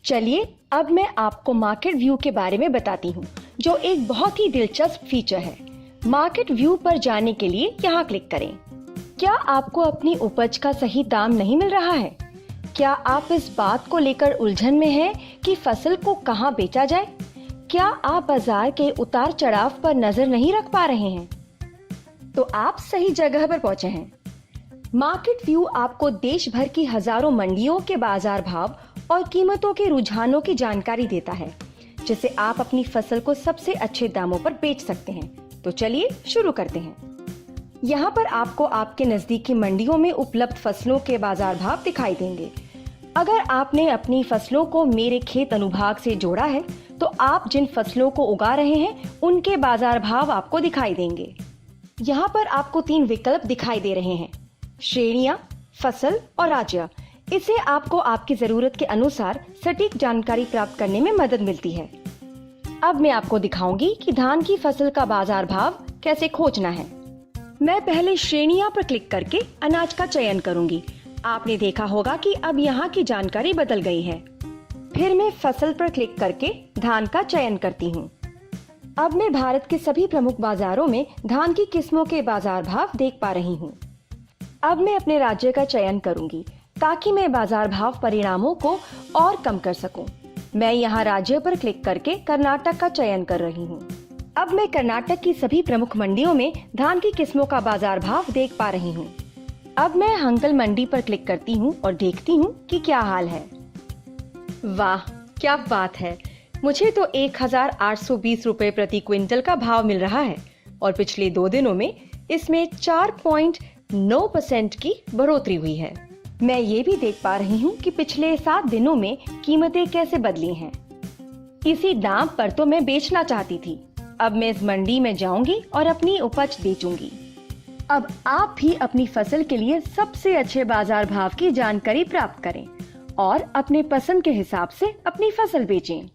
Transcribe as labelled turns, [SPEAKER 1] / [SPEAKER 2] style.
[SPEAKER 1] चलिए अब मैं आपको मार्केट व्यू के बारे में बताती हूँ, जो एक बहुत ही दिलचस्प फीचर है। मार्केट व्यू पर जाने के लिए यहाँ क्लिक करें। क्या आपको अपनी उपज का सही दाम नहीं मिल रहा है? क्या आप इस बात को लेकर उलझन में हैं कि फसल को कहाँ बेचा जाए? क्या आप बाजार के उतार चढ़ाव पर नजर नहीं रख पा रहे हैं? तो आप सही जगह पर पहुंचे हैं। मार्केट व्यू आपको देश भर की हजारों मंडियों के बाजार भाव और कीमतों के रुझानों की जानकारी देता है, जिससे आप अपनी फसल को सबसे अच्छे दामों पर बेच सकते हैं। तो चलिए शुरू करते हैं। यहाँ पर आपको आपके नजदीकी मंडियों में उपलब्ध फसलों के बाजार भाव दिखाई देंगे। अगर आपने अपनी फसलों को मेरे खेत अनुभाग से जोड़ा है, तो आप जिन फसलों को उगा रहे हैं उनके बाजार भाव आपको दिखाई देंगे। यहाँ पर आपको 3 विकल्प दिखाई दे रहे हैं: श्रेणियां, फसल और राज्य। इससे आपको आपकी जरूरत के अनुसार सटीक जानकारी प्राप्त करने में मदद मिलती है। अब मैं आपको दिखाऊंगी कि धान की फसल का बाजार भाव कैसे खोजना है। मैं पहले श्रेणियां पर क्लिक करके अनाज का चयन करूंगी। आपने देखा होगा कि अब यहाँ की जानकारी बदल गई है। फिर मैं फसल पर क्लिक करके धान का चयन करती हूँ। अब मैं भारत के सभी प्रमुख बाजारों में धान की किस्मों के बाजार भाव देख पा रही हूँ। अब मैं अपने राज्य का चयन करूंगी ताकि मैं बाजार भाव परिणामों को और कम कर सकूं। मैं यहाँ राज्य पर क्लिक करके कर्नाटक का चयन कर रही हूँ। अब मैं कर्नाटक की सभी प्रमुख मंडियों में धान की किस्मों का बाजार भाव देख पा रही हूँ। अब मैं हंकल मंडी पर क्लिक करती हूँ और देखती हूँ कि क्या हाल है। वाह, क्या बात है! मुझे तो 1820 रुपए प्रति क्विंटल का भाव मिल रहा है और पिछले 2 दिनों में इसमें 4.9% की बढ़ोतरी हुई है। मैं ये भी देख पा रही हूँ कि पिछले 7 दिनों में कीमतें कैसे बदली हैं। इसी दाम पर तो मैं बेचना चाहती थी। अब मैं इस मंडी में जाऊंगी और अपनी उपज बेचूंगी। अब आप भी अपनी फसल के लिए सबसे अच्छे बाजार भाव की जानकारी प्राप्त करें और अपने पसंद के हिसाब से अपनी फसल बेचें।